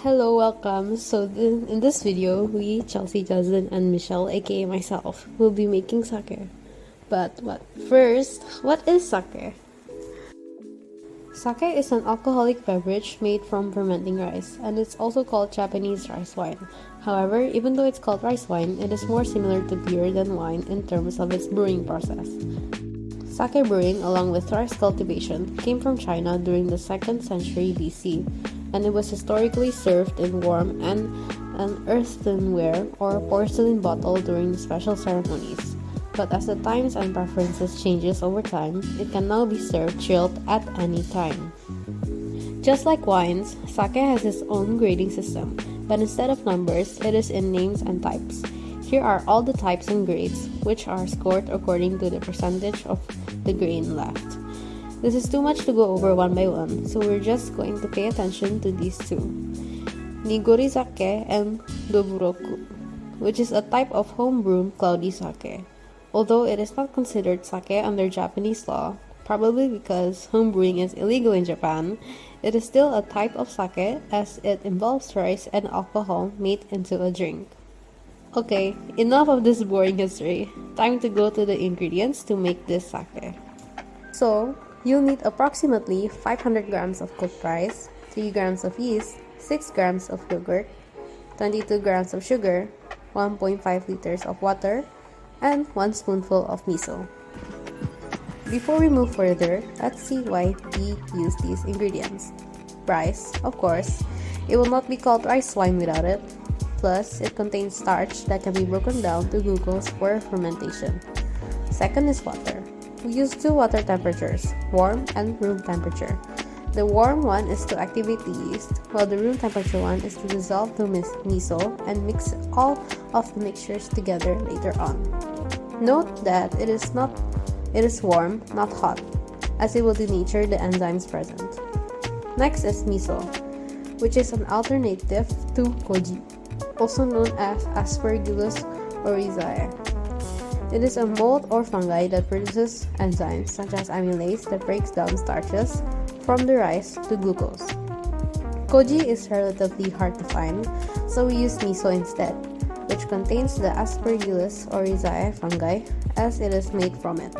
Hello, welcome. In this video, we, Chelsea, Justin, and Michelle, aka myself, will be making sake. But what is sake? Sake is an alcoholic beverage made from fermenting rice, and it's also called Japanese rice wine. However, even though it's called rice wine, it is more similar to beer than wine in terms of its brewing process. Sake brewing, along with rice cultivation, came from China during the 2nd century BC, and it was historically served in warm and an earthenware or porcelain bottle during special ceremonies. But as the times and preferences changes over time, it can now be served chilled at any time. Just like wines, sake has its own grading system, but instead of numbers, it is in names and types. Here are all the types and grades, which are scored according to the percentage of the grain left. This is too much to go over one by one, so we're just going to pay attention to these two. Nigori sake and doburoku, which is a type of home-brewed cloudy sake. Although it is not considered sake under Japanese law, probably because homebrewing is illegal in Japan, it is still a type of sake as it involves rice and alcohol made into a drink. Okay, enough of this boring history. Time to go to the ingredients to make this sake. So, you'll need approximately 500 grams of cooked rice, 3 grams of yeast, 6 grams of yogurt, 22 grams of sugar, 1.5 liters of water, and 1 spoonful of miso. Before we move further, let's see why we use these ingredients. Rice, of course. It will not be called rice wine without it. Plus, it contains starch that can be broken down to glucose for fermentation. Second is water. We use 2 water temperatures, warm and room temperature. The warm one is to activate the yeast, while the room temperature one is to dissolve the miso and mix all of the mixtures together later on. Note that it is warm, not hot, as it will denature the enzymes present. Next is miso, which is an alternative to koji, also known as Aspergillus oryzae. It is a mold or fungi that produces enzymes such as amylase that breaks down starches from the rice to glucose. Koji is relatively hard to find, so we use miso instead, which contains the Aspergillus oryzae fungi as it is made from it.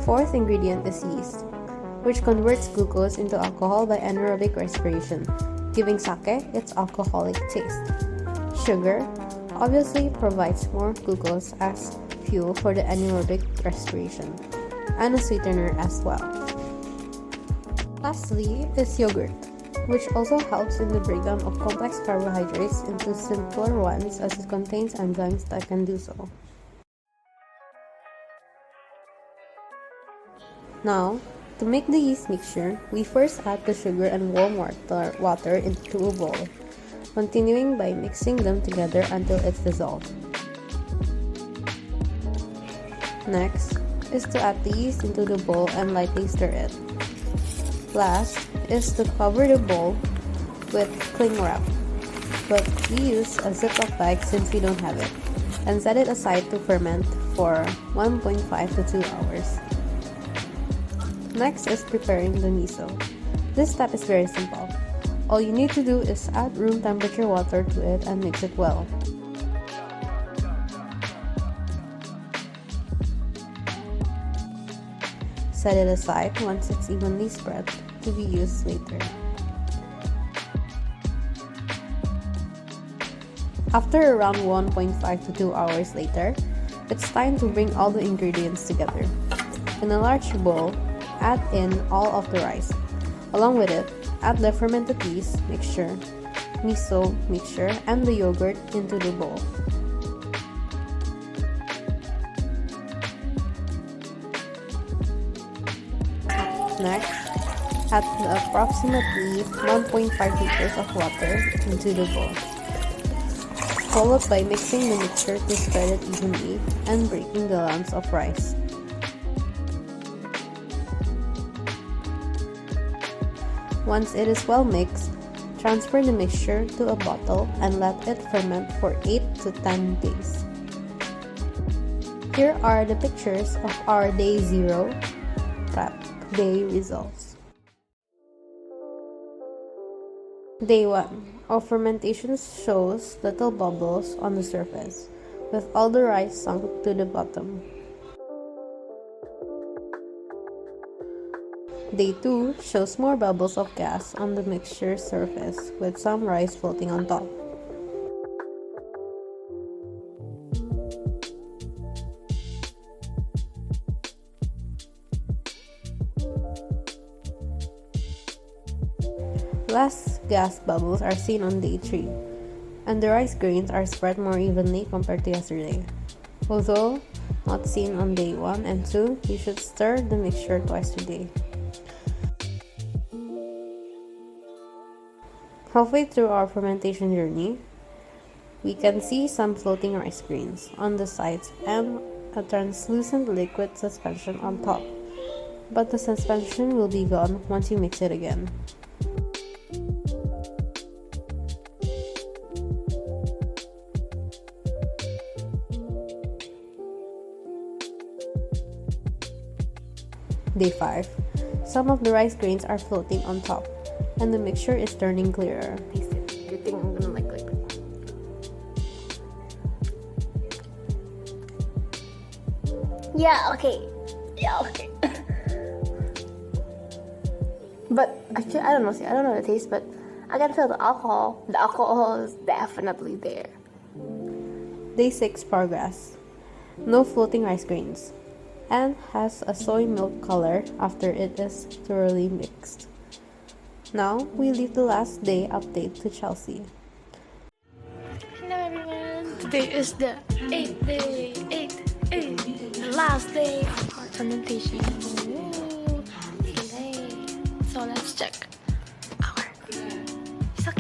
Fourth ingredient is yeast, which converts glucose into alcohol by anaerobic respiration, giving sake its alcoholic taste. Sugar obviously provides more glucose as fuel for the anaerobic respiration, and a sweetener as well. Lastly is yogurt, which also helps in the breakdown of complex carbohydrates into simpler ones as it contains enzymes that can do so. Now, to make the yeast mixture, we first add the sugar and warm water into a bowl, continuing by mixing them together until it's dissolved. Next is to add the yeast into the bowl and lightly stir it. Last is to cover the bowl with cling wrap, but we use a Ziploc bag since we don't have it, and set it aside to ferment for 1.5 to 2 hours. Next is preparing the miso. This step is very simple. All you need to do is add room temperature water to it and mix it well. Set it aside once it's evenly spread to be used later. After around 1.5 to 2 hours later, it's time to bring all the ingredients together. In a large bowl, add in all of the rice. Along with it, add the fermented yeast mixture, miso mixture, and the yogurt into the bowl. Next, add approximately 1.5 liters of water into the bowl, followed by mixing the mixture to spread it evenly and breaking the lumps of rice. Once it is well mixed, transfer the mixture to a bottle and let it ferment for 8 to 10 days. Here are the pictures of our day 0 prep day results. Day 1 of fermentation shows little bubbles on the surface, with all the rice sunk to the bottom. Day 2 shows more bubbles of gas on the mixture surface, with some rice floating on top. Less gas bubbles are seen on day 3, and the rice grains are spread more evenly compared to yesterday. Although not seen on day 1 and 2, you should stir the mixture twice a day. Halfway through our fermentation journey, we can see some floating rice grains on the sides and a translucent liquid suspension on top, but the suspension will be gone once you mix it again. Day 5. Some of the rice grains are floating on top, and the mixture is turning clearer. Taste it. Do you think I'm gonna like it? Yeah, okay. But actually, I don't know. I don't know the taste, but I can feel the alcohol. The alcohol is definitely there. Day 6 progress. No floating rice grains, and has a soy milk color after it is thoroughly mixed. Now, we leave the last day update to Chelsea. Hello everyone. Today is the 8th day. The last day of our fermentation. Woo. Okay. So let's check our sake.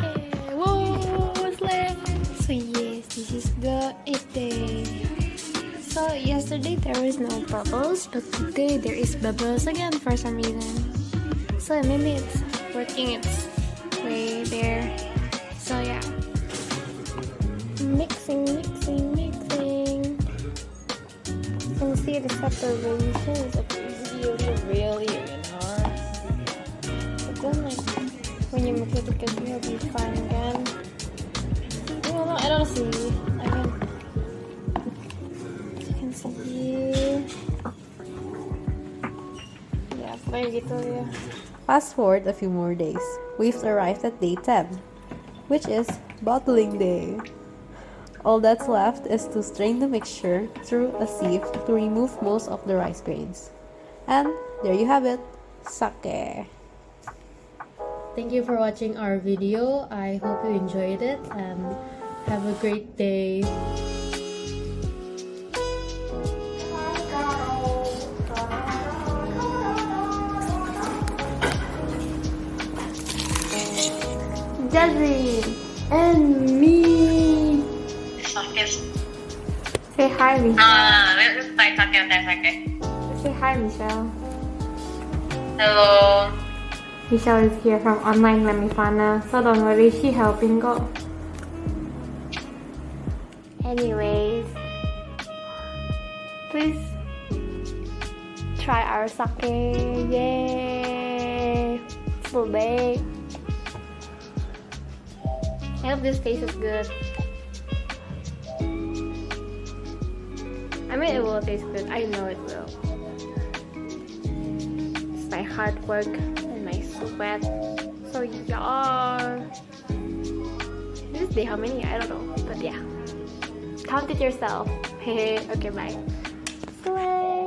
Whoa, it's lit. So yes, this is the 8th day. So yesterday there was no bubbles, but today there is bubbles again for some reason. So maybe it's working its way there. So yeah, mixing. You can see the separation is like really hard. But then like when you mix it together, it'll be fine again. I don't see. You can see. Yeah, kayak gitu ya. Fast forward a few more days. We've arrived at day 10, which is bottling day. All that's left is to strain the mixture through a sieve to remove most of the rice grains. And there you have it, sake. Thank you for watching our video. I hope you enjoyed it and have a great day. Jasmine and me. Say hi, Michelle. Say hi, Michelle. Hello. Michelle is here from online Lemifana, so don't worry, she helping go. Anyways, please try our sake. Yay! It's so big. I hope this tastes good. I mean, it will taste good. I know it will. It's my hard work and my sweat. So yeah. This is day how many? I don't know. But yeah. Count it yourself. Okay, bye. Sweat.